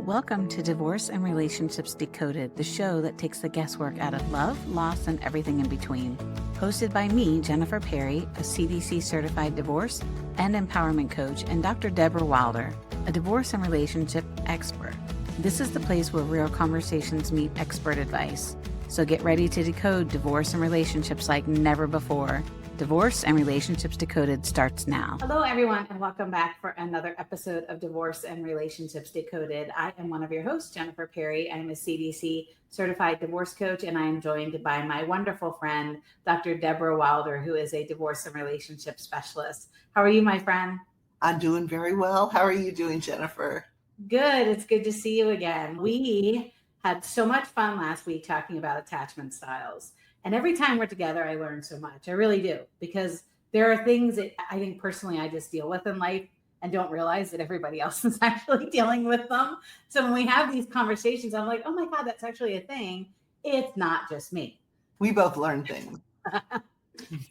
Welcome to Divorce and Relationships Decoded, the show that takes the guesswork out of love, loss, and everything in between. Hosted by me, Jennifer Perri, a CDC Certified Divorce and Empowerment Coach, and Dr. Deborah Wilder, a divorce and relationship expert. This is the place where real conversations meet expert advice. So get ready to decode divorce and relationships like never before. Divorce and Relationships Decoded starts now. Hello, everyone, and welcome back for another episode of Divorce and Relationships Decoded. I am one of your hosts, Jennifer Perri. I'm a CDC Certified Divorce Coach, and I am joined by my wonderful friend, Dr. Deborah Wilder, who is a divorce and relationship specialist. How are you, my friend? I'm doing very well. How are you doing, Jennifer? Good. It's good to see you again. We had so much fun last week talking about attachment styles. And every time we're together, I learn so much. I really do, because there are things that I think personally I just deal with in life and don't realize that everybody else is actually dealing with them. So when we have these conversations, I'm like, oh my God, that's actually a thing. It's not just me. We both learn things.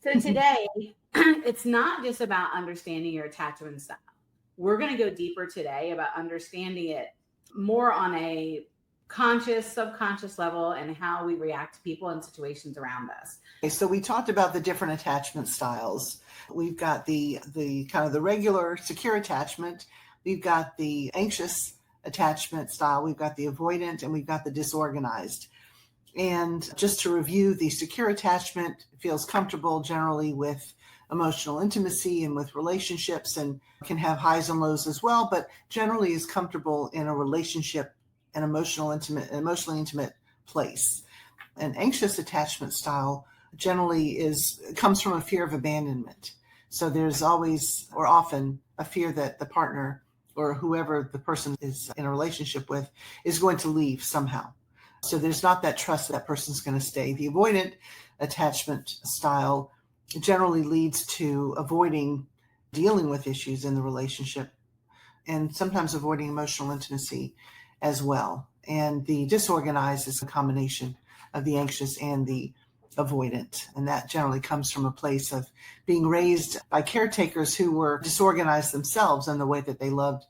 So today, it's not just about understanding your attachment style. We're going to go deeper today about understanding it more on a conscious, subconscious level and how we react to people and situations around us. Okay, so we talked about the different attachment styles. We've got the kind of the regular secure attachment. We've got the anxious attachment style. We've got the avoidant, and we've got the disorganized. And just to review, the secure attachment feels comfortable generally with emotional intimacy and with relationships, and can have highs and lows as well, but generally is comfortable in a relationship, an emotionally intimate place. An anxious attachment style generally comes from a fear of abandonment. So there's always or often a fear that the partner or whoever the person is in a relationship with is going to leave somehow. So there's not that trust that person's going to stay. The avoidant attachment style generally leads to avoiding dealing with issues in the relationship and sometimes avoiding emotional intimacy as well. And the disorganized is a combination of the anxious and the avoidant. And that generally comes from a place of being raised by caretakers who were disorganized themselves in the way that they loved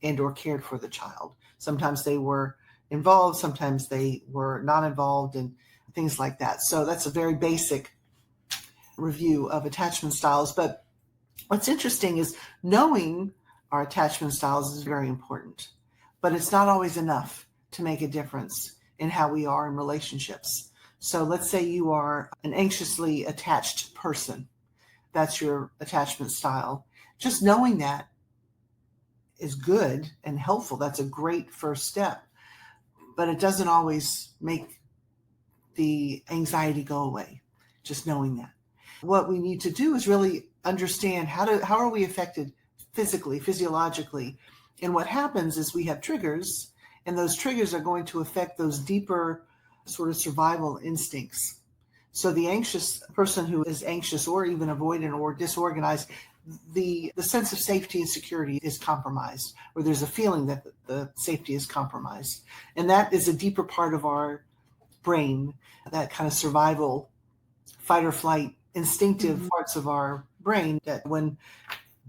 and or cared for the child. Sometimes they were involved, sometimes they were not involved, and things like that. So that's a very basic review of attachment styles. But what's interesting is knowing our attachment styles is very important. But it's not always enough to make a difference in how we are in relationships. So let's say you are an anxiously attached person. That's your attachment style. Just knowing that is good and helpful. That's a great first step. But it doesn't always make the anxiety go away, just knowing that. What we need to do is really understand how are we affected physically, physiologically. And what happens is we have triggers, and those triggers are going to affect those deeper sort of survival instincts. So the anxious person who is anxious or even avoidant or disorganized, the sense of safety and security is compromised, or there's a feeling that the safety is compromised. And that is a deeper part of our brain, that kind of survival, fight or flight, instinctive parts of our brain that when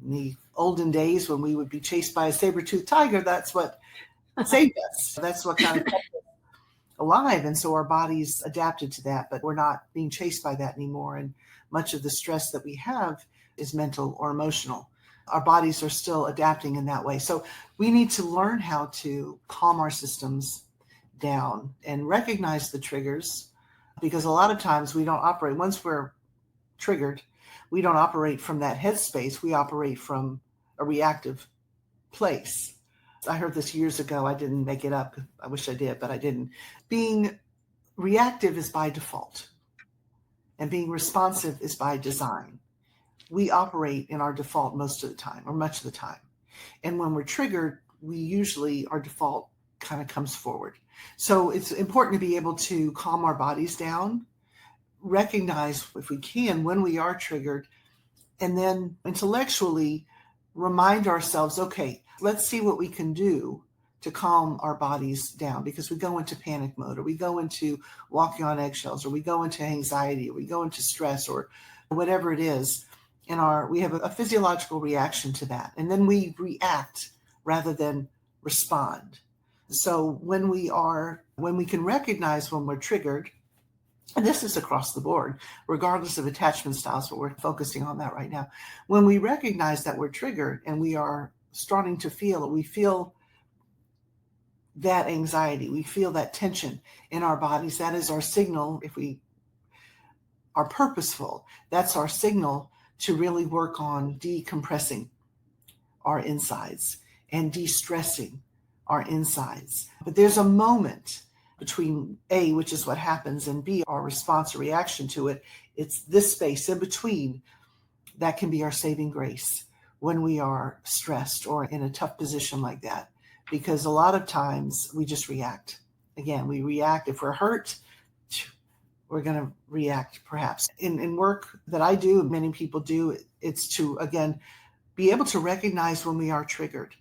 in the olden days when we would be chased by a saber-toothed tiger, that's what saved us. That's what kind of kept us alive. And so our bodies adapted to that, but we're not being chased by that anymore. And much of the stress that we have is mental or emotional. Our bodies are still adapting in that way. So we need to learn how to calm our systems down and recognize the triggers, because a lot of times we don't operate, once we're triggered, we don't operate from that headspace. We operate from a reactive place. I heard this years ago. I didn't make it up. I wish I did, but I didn't. Being reactive is by default, and being responsive is by design. We operate in our default most of the time, or much of the time. And when we're triggered, our default kind of comes forward. So it's important to be able to calm our bodies down, recognize, if we can, when we are triggered, and then intellectually remind ourselves, okay, let's see what we can do to calm our bodies down, because we go into panic mode, or we go into walking on eggshells, or we go into anxiety, or we go into stress, or whatever it is. We have a physiological reaction to that. And then we react rather than respond. So when we can recognize when we're triggered, and this is across the board, regardless of attachment styles, but we're focusing on that right now. When we recognize that we're triggered and we are starting to feel it, we feel that anxiety, we feel that tension in our bodies. That is our signal. If we are purposeful, that's our signal to really work on decompressing our insides and de-stressing our insides. But there's a moment between A, which is what happens, and B, our response or reaction to it. It's this space in between that can be our saving grace when we are stressed or in a tough position like that. Because a lot of times we just react. Again, we react. If we're hurt, we're going to react perhaps. In work that I do, many people do, it's to, again, be able to recognize when we are triggered.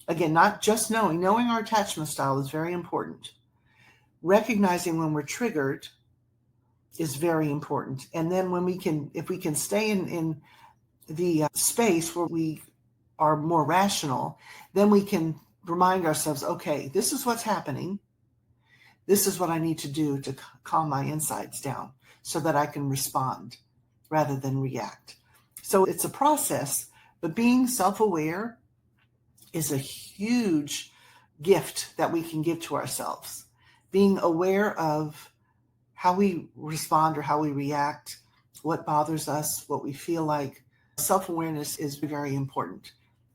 Again, not just knowing our attachment style is very important. Recognizing when we're triggered is very important. And then if we can stay in the space where we are more rational, then we can remind ourselves, okay, this is what's happening. This is what I need to do to calm my insides down so that I can respond rather than react. So it's a process, but being self-aware is a huge gift that we can give to ourselves. Being aware of how we respond or how we react, what bothers us, what we feel like. Self-awareness is very important,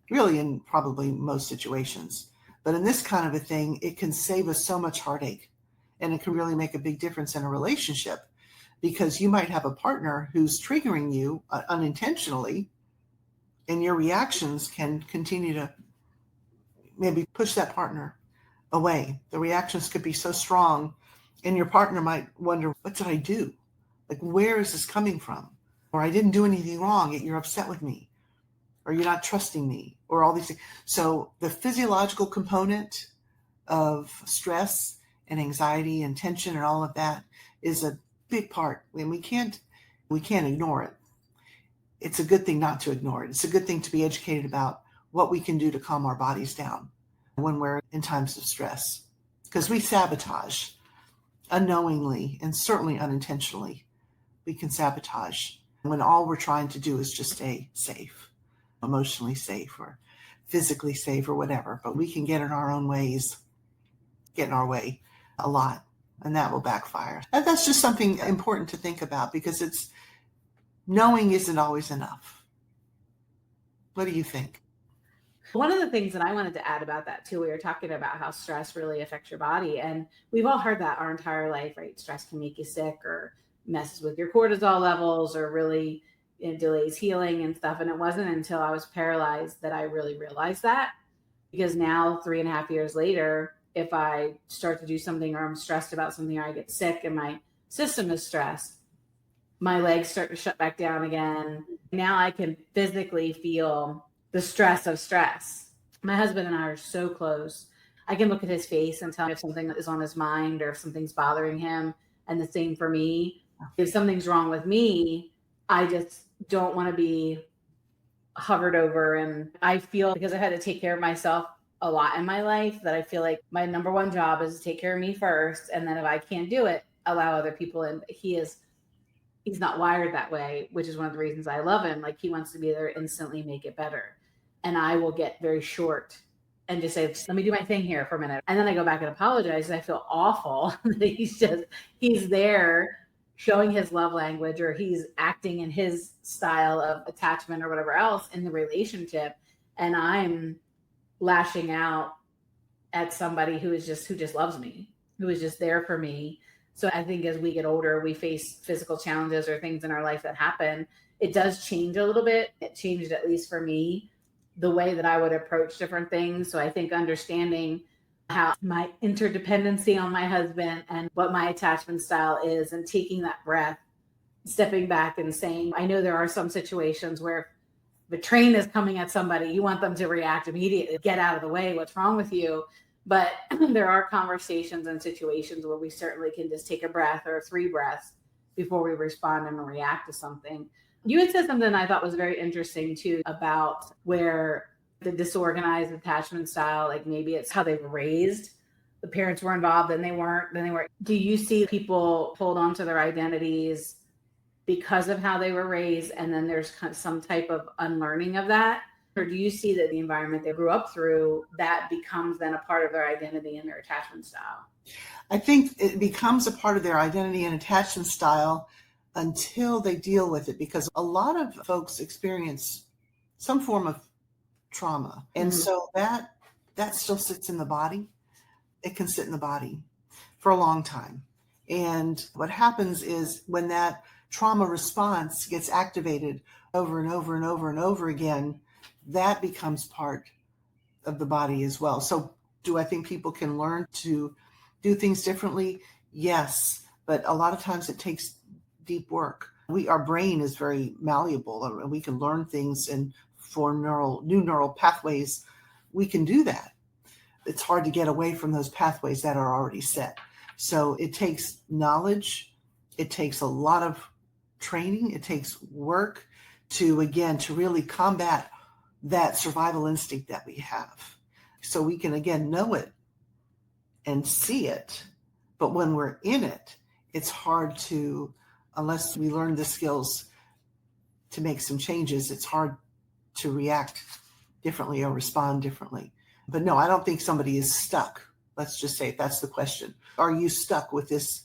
really, in probably most situations. But in this kind of a thing, it can save us so much heartache, and it can really make a big difference in a relationship, because you might have a partner who's triggering you unintentionally, and your reactions can continue to maybe push that partner away. The reactions could be so strong, and your partner might wonder, what did I do? Like, where is this coming from? Or I didn't do anything wrong, yet you're upset with me, or you're not trusting me, or all these things. So the physiological component of stress and anxiety and tension and all of that is a big part, and we can't ignore it. It's a good thing not to ignore it. It's a good thing to be educated about what we can do to calm our bodies down when we're in times of stress, because we sabotage unknowingly and certainly unintentionally. We can sabotage when all we're trying to do is just stay safe, emotionally safe or physically safe or whatever. But we can get in our own ways, get in our way a lot, and that will backfire. And that's just something important to think about, because knowing isn't always enough. What do you think? One of the things that I wanted to add about that too, we were talking about how stress really affects your body, and we've all heard that our entire life, right? Stress can make you sick or messes with your cortisol levels or really delays healing and stuff. And it wasn't until I was paralyzed that I really realized that, because now 3.5 years later, if I start to do something or I'm stressed about something or I get sick and my system is stressed, my legs start to shut back down again. Now I can physically feel the stress of stress. My husband and I are so close. I can look at his face and tell him if something is on his mind or if something's bothering him. And the same for me. If something's wrong with me, I just don't want to be hovered over. And I feel, because I had to take care of myself a lot in my life, that I feel like my number one job is to take care of me first. And then if I can't do it, allow other people in. He's not wired that way, which is one of the reasons I love him. Like, he wants to be there, instantly make it better. And I will get very short and just say, let me do my thing here for a minute. And then I go back and apologize. And I feel awful that he's there showing his love language, or he's acting in his style of attachment or whatever else in the relationship. And I'm lashing out at somebody who just loves me, who is just there for me. So I think as we get older, we face physical challenges or things in our life that happen. It does change a little bit. It changed, at least for me, the way that I would approach different things. So I think understanding how my interdependency on my husband and what my attachment style is, and taking that breath, stepping back and saying, I know there are some situations where the train is coming at somebody, you want them to react immediately, get out of the way, what's wrong with you? But there are conversations and situations where we certainly can just take a breath or 3 breaths before we respond and react to something. You had said something I thought was very interesting too, about where the disorganized attachment style, like maybe it's how they were raised. The parents were involved, then they weren't. Do you see people hold on to their identities because of how they were raised, and then there's some type of unlearning of that? Or do you see that the environment they grew up through, that becomes then a part of their identity and their attachment style? I think it becomes a part of their identity and attachment style until they deal with it, because a lot of folks experience some form of trauma. And so that still sits in the body. It can sit in the body for a long time. And what happens is when that trauma response gets activated over and over and over and over again, that becomes part of the body as well. So do I think people can learn to do things differently? Yes, but a lot of times it takes deep work. Our brain is very malleable, and we can learn things and form new neural pathways. We can do that. It's hard to get away from those pathways that are already set. So it takes knowledge. It takes a lot of training. It takes work to really combat that survival instinct that we have. So we can, again, know it and see it. But when we're in it, it's hard to, unless we learn the skills to make some changes, it's hard to react differently or respond differently. But no, I don't think somebody is stuck. Let's just say, if that's the question. Are you stuck with this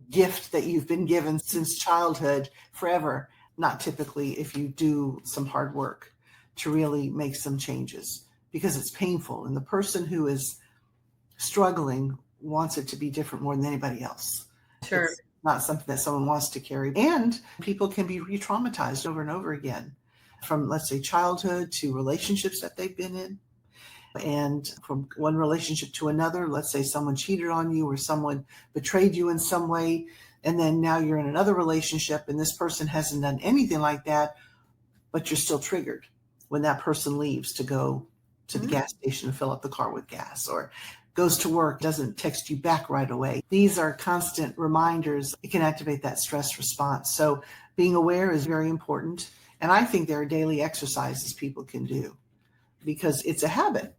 gift that you've been given since childhood forever? Not typically, if you do some hard work to really make some changes, because it's painful. And the person who is struggling wants it to be different more than anybody else. Sure. It's not something that someone wants to carry. And people can be re-traumatized over and over again, from, let's say, childhood to relationships that they've been in. And from one relationship to another, let's say someone cheated on you or someone betrayed you in some way, and then now you're in another relationship and this person hasn't done anything like that, but you're still triggered when that person leaves to go to the gas station to fill up the car with gas, or goes to work, doesn't text you back right away. These are constant reminders. It can activate that stress response. So being aware is very important. And I think there are daily exercises people can do, because it's a habit.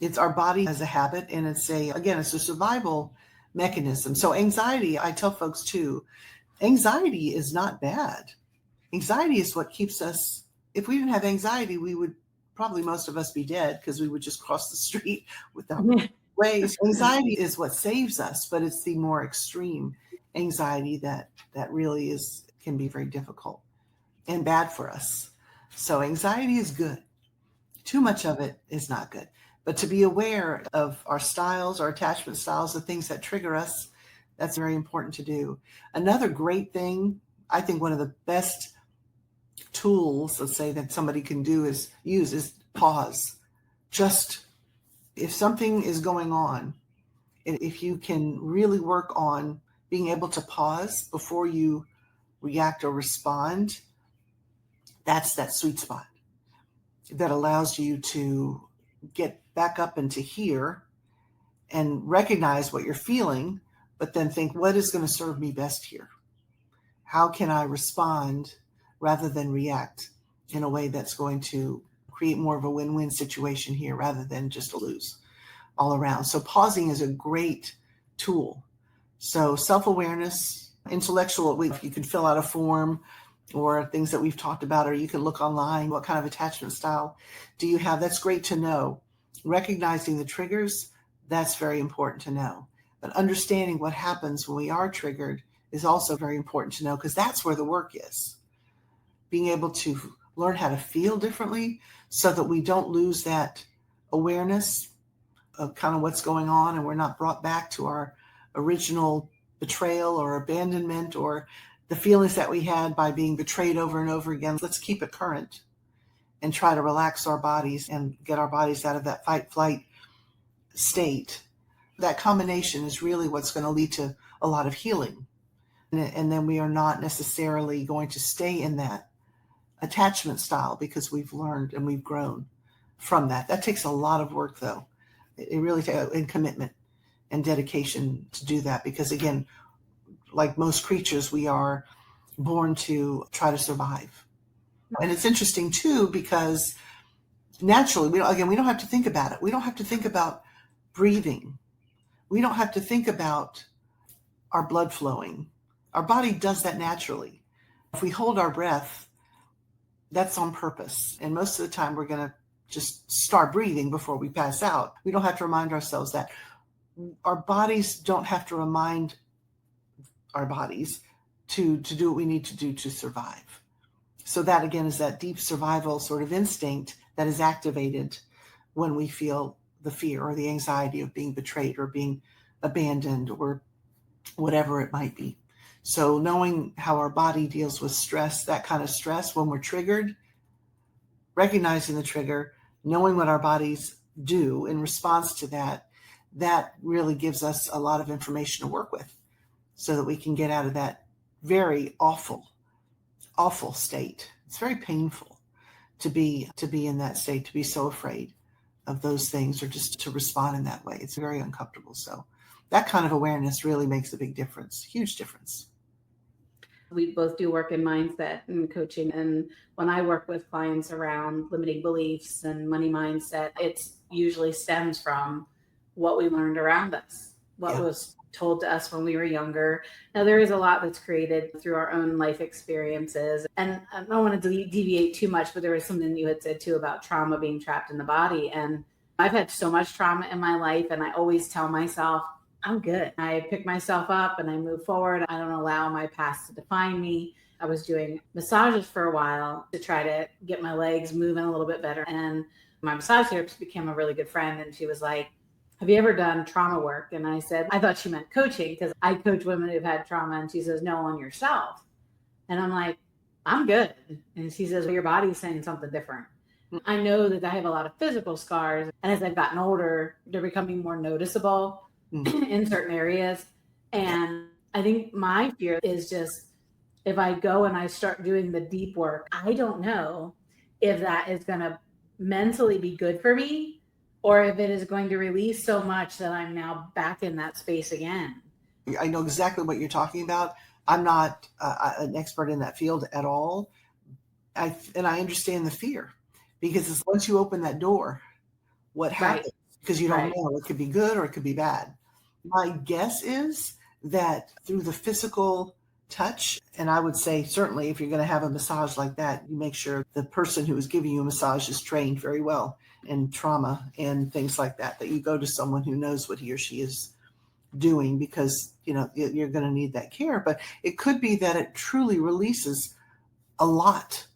It's our body as a habit, and it's a survival mechanism. So anxiety, I tell folks too, anxiety is not bad. Anxiety is what keeps us. If we didn't have anxiety, we would probably, most of us, be dead, because we would just cross the street without ways. Anxiety is what saves us, but it's the more extreme anxiety that really can be very difficult and bad for us. So anxiety is good. Too much of it is not good. But to be aware of our styles, our attachment styles, the things that trigger us, that's very important to do. Another great thing, I think one of the best tools, let's say, that somebody can use is pause. Just if something is going on, if you can really work on being able to pause before you react or respond, that's that sweet spot that allows you to get back up into here and recognize what you're feeling, but then think, what is going to serve me best here? How can I respond rather than react in a way that's going to create more of a win-win situation here, rather than just a lose all around? So pausing is a great tool. So self-awareness, intellectual, you can fill out a form, or things that we've talked about, or you can look online. What kind of attachment style do you have? That's great to know. Recognizing the triggers, that's very important to know. But understanding what happens when we are triggered is also very important to know, because that's where the work is. Being able to learn how to feel differently so that we don't lose that awareness of kind of what's going on, and we're not brought back to our original betrayal or abandonment, or the feelings that we had by being betrayed over and over again. Let's keep it current and try to relax our bodies and get our bodies out of that fight-flight state. That combination is really what's going to lead to a lot of healing. And then we are not necessarily going to stay in that attachment style, because we've learned and we've grown from that. That takes a lot of work, though. It really takes and commitment and dedication to do that, because, again, like most creatures, we are born to try to survive. And it's interesting too, because naturally, we don't have to think about it. We don't have to think about breathing. We don't have to think about our blood flowing. Our body does that naturally. If we hold our breath, that's on purpose. And most of the time we're going to just start breathing before we pass out. We don't have to remind ourselves that. Our bodies don't have to remind our bodies to do what we need to do to survive. So that, again, is that deep survival sort of instinct that is activated when we feel the fear or the anxiety of being betrayed or being abandoned or whatever it might be. So knowing how our body deals with stress, that kind of stress when we're triggered, recognizing the trigger, knowing what our bodies do in response to that, that really gives us a lot of information to work with so that we can get out of that very awful state. It's very painful to be in that state, to be so afraid of those things or just to respond in that way. It's very uncomfortable. So that kind of awareness really makes a big difference, huge difference. We both do work in mindset and coaching. And when I work with clients around limiting beliefs and money mindset, it usually stems from what we learned around us, what was told to us when we were younger. Now, there is a lot that's created through our own life experiences. And I don't want to deviate too much, but there was something you had said too about trauma being trapped in the body. And I've had so much trauma in my life, and I always tell myself, I'm good. I pick myself up and I move forward. I don't allow my past to define me. I was doing massages for a while to try to get my legs moving a little bit better. And my massage therapist became a really good friend. And she was like, have you ever done trauma work? And I said, I thought she meant coaching because I coach women who've had trauma. And she says, no, on yourself. And I'm like, I'm good. And she says, well, your body's saying something different. I know that I have a lot of physical scars. And as I've gotten older, they're becoming more noticeable in certain areas. And I think my fear is just if I go and I start doing the deep work, I don't know if that is going to mentally be good for me or if it is going to release so much that I'm now back in that space again. I know exactly what you're talking about. I'm not an expert in that field at all. And I understand the fear because once you open that door, what happens? Because you don't know. It could be good or it could be bad. My guess is that through the physical touch, and I would say certainly if you're going to have a massage like that, you make sure the person who is giving you a massage is trained very well in trauma and things like that, that you go to someone who knows what he or she is doing because, you're going to need that care. But it could be that it truly releases a lot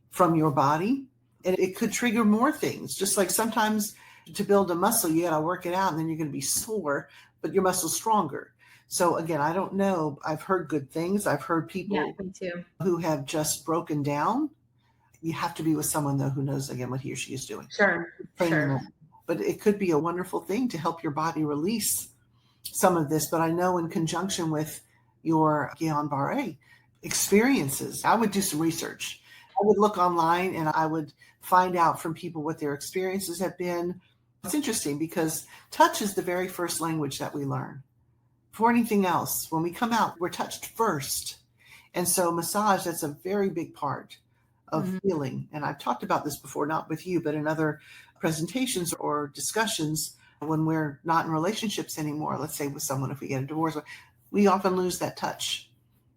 from your body and it could trigger more things. Just like sometimes to build a muscle, you got to work it out and then you're going to be sore, but your muscle's stronger. So again, I don't know. I've heard good things. I've heard people who have just broken down. You have to be with someone though who knows again what he or she is doing. Sure. But it could be a wonderful thing to help your body release some of this. But I know in conjunction with your Guillain-Barré experiences, I would do some research. I would look online and I would find out from people what their experiences have been. It's interesting because touch is the very first language that we learn. For anything else, when we come out, we're touched first. And so massage, that's a very big part of healing. And I've talked about this before, not with you, but in other presentations or discussions when we're not in relationships anymore. Let's say with someone, if we get a divorce, we often lose that touch.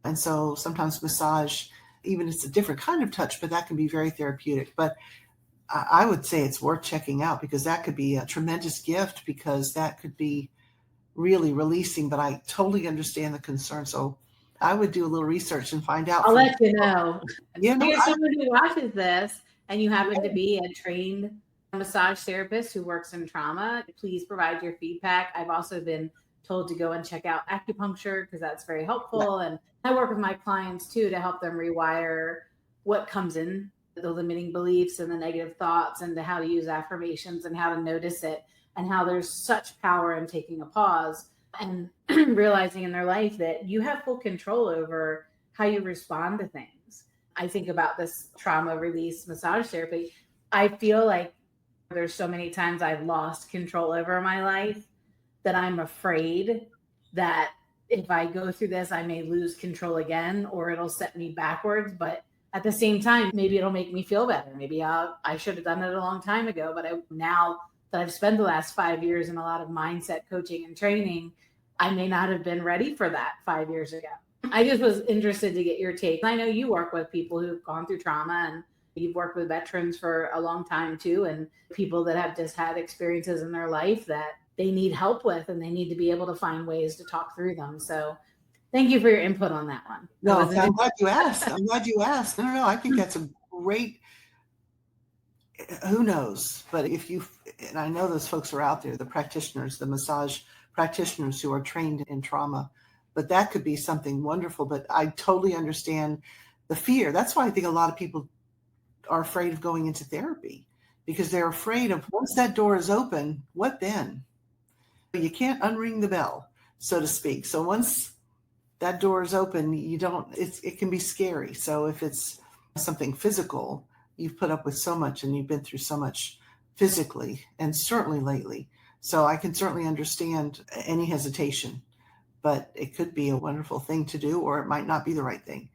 And so sometimes massage, even it's a different kind of touch, but that can be very therapeutic. But I would say it's worth checking out because that could be a tremendous gift because that could be really releasing, but I totally understand the concern. So I would do a little research and find out. I'll let you know. If you're someone who watches this and you happen to be a trained massage therapist who works in trauma, please provide your feedback. I've also been told to go and check out acupuncture because that's very helpful. And I work with my clients too to help them rewire what comes in, the limiting beliefs and the negative thoughts, and how to use affirmations and how to notice it, and how there's such power in taking a pause and realizing in their life that you have full control over how you respond to things. I think about this trauma release massage therapy. I feel like there's so many times I've lost control over my life that I'm afraid that if I go through this, I may lose control again or it'll set me backwards. But at the same time, maybe it'll make me feel better. Maybe I should have done it a long time ago, but now that I've spent the last 5 years in a lot of mindset coaching and training, I may not have been ready for that 5 years ago. I just was interested to get your take. I know you work with people who've gone through trauma, and you've worked with veterans for a long time too, and people that have just had experiences in their life that they need help with, and they need to be able to find ways to talk through them. So thank you for your input on that one. No, I'm glad you asked. No, I think that's a great, who knows, but and I know those folks are out there, the practitioners, the massage practitioners who are trained in trauma, but that could be something wonderful. But I totally understand the fear. That's why I think a lot of people are afraid of going into therapy, because they're afraid of, once that door is open, what then? You can't unring the bell, so to speak. So once that door is open, it can be scary. So if it's something physical, you've put up with so much and you've been through so much physically, and certainly lately. So I can certainly understand any hesitation, but it could be a wonderful thing to do, or it might not be the right thing.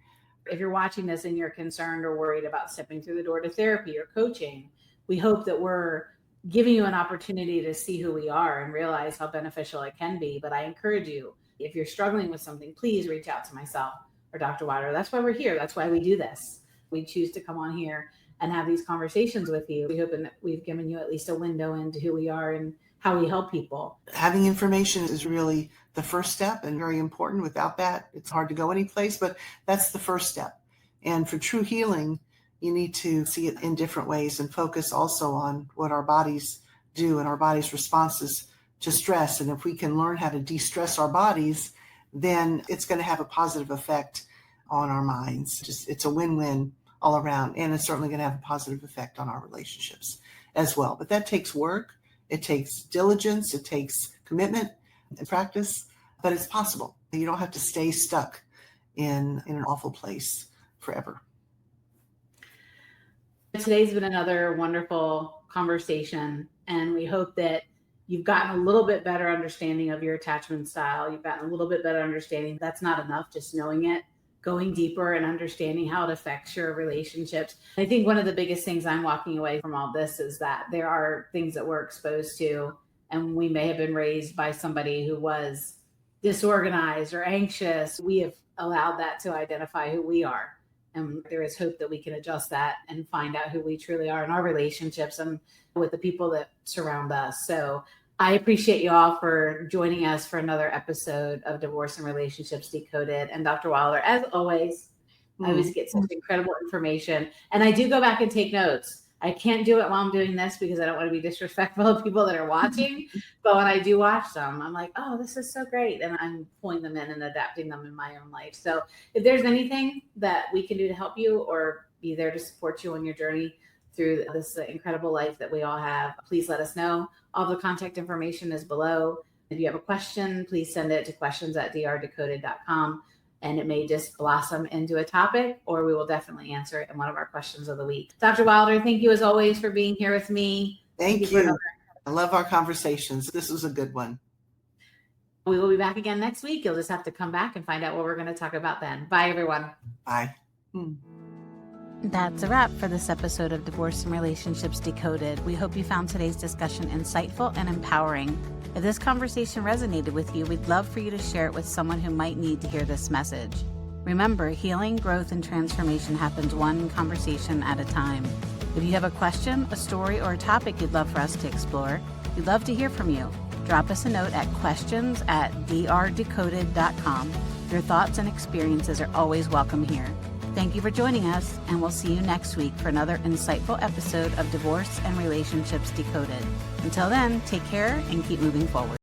If you're watching this and you're concerned or worried about stepping through the door to therapy or coaching, we hope that we're giving you an opportunity to see who we are and realize how beneficial it can be. But I encourage you, if you're struggling with something, please reach out to myself or Dr. Wilder. That's why we're here. That's why we do this. We choose to come on here and have these conversations with you. We hope that we've given you at least a window into who we are and how we help people. Having information is really the first step, and very important. Without that, it's hard to go anyplace, but that's the first step. And for true healing, you need to see it in different ways and focus also on what our bodies do and our body's responses to stress. And if we can learn how to de-stress our bodies, then it's going to have a positive effect on our minds. It's a win-win all around. And it's certainly going to have a positive effect on our relationships as well. But that takes work. It takes diligence. It takes commitment and practice, but it's possible. You don't have to stay stuck in an awful place forever. Today's been another wonderful conversation, and we hope that you've gotten a little bit better understanding of your attachment style. You've gotten a little bit better understanding. That's not enough, just knowing it, going deeper and understanding how it affects your relationships. I think one of the biggest things I'm walking away from all this is that there are things that we're exposed to, and we may have been raised by somebody who was disorganized or anxious. We have allowed that to identify who we are. And there is hope that we can adjust that and find out who we truly are in our relationships and with the people that surround us. So I appreciate you all for joining us for another episode of Divorce and Relationships Decoded. And Dr. Wilder, as always, I always get such incredible information. And I do go back and take notes. I can't do it while I'm doing this because I don't want to be disrespectful of people that are watching. But when I do watch them, I'm like, oh, this is so great. And I'm pulling them in and adapting them in my own life. So if there's anything that we can do to help you or be there to support you on your journey through this incredible life that we all have, please let us know. All the contact information is below. If you have a question, please send it to questions@drdecoded.com. And it may just blossom into a topic, or we will definitely answer it in one of our questions of the week. Dr. Wilder, thank you as always for being here with me. Thank you. I love our conversations. This was a good one. We will be back again next week. You'll just have to come back and find out what we're going to talk about then. Bye, everyone. Bye. That's a wrap for this episode of Divorce and Relationships Decoded. We hope you found today's discussion insightful and empowering. If this conversation resonated with you, we'd love for you to share it with someone who might need to hear this message. Remember, healing, growth, and transformation happens one conversation at a time. If you have a question, a story, or a topic you'd love for us to explore, we'd love to hear from you. Drop us a note at questions@drdecoded.com. Your thoughts and experiences are always welcome here. Thank you for joining us, and we'll see you next week for another insightful episode of Divorce and Relationships Decoded. Until then, take care and keep moving forward.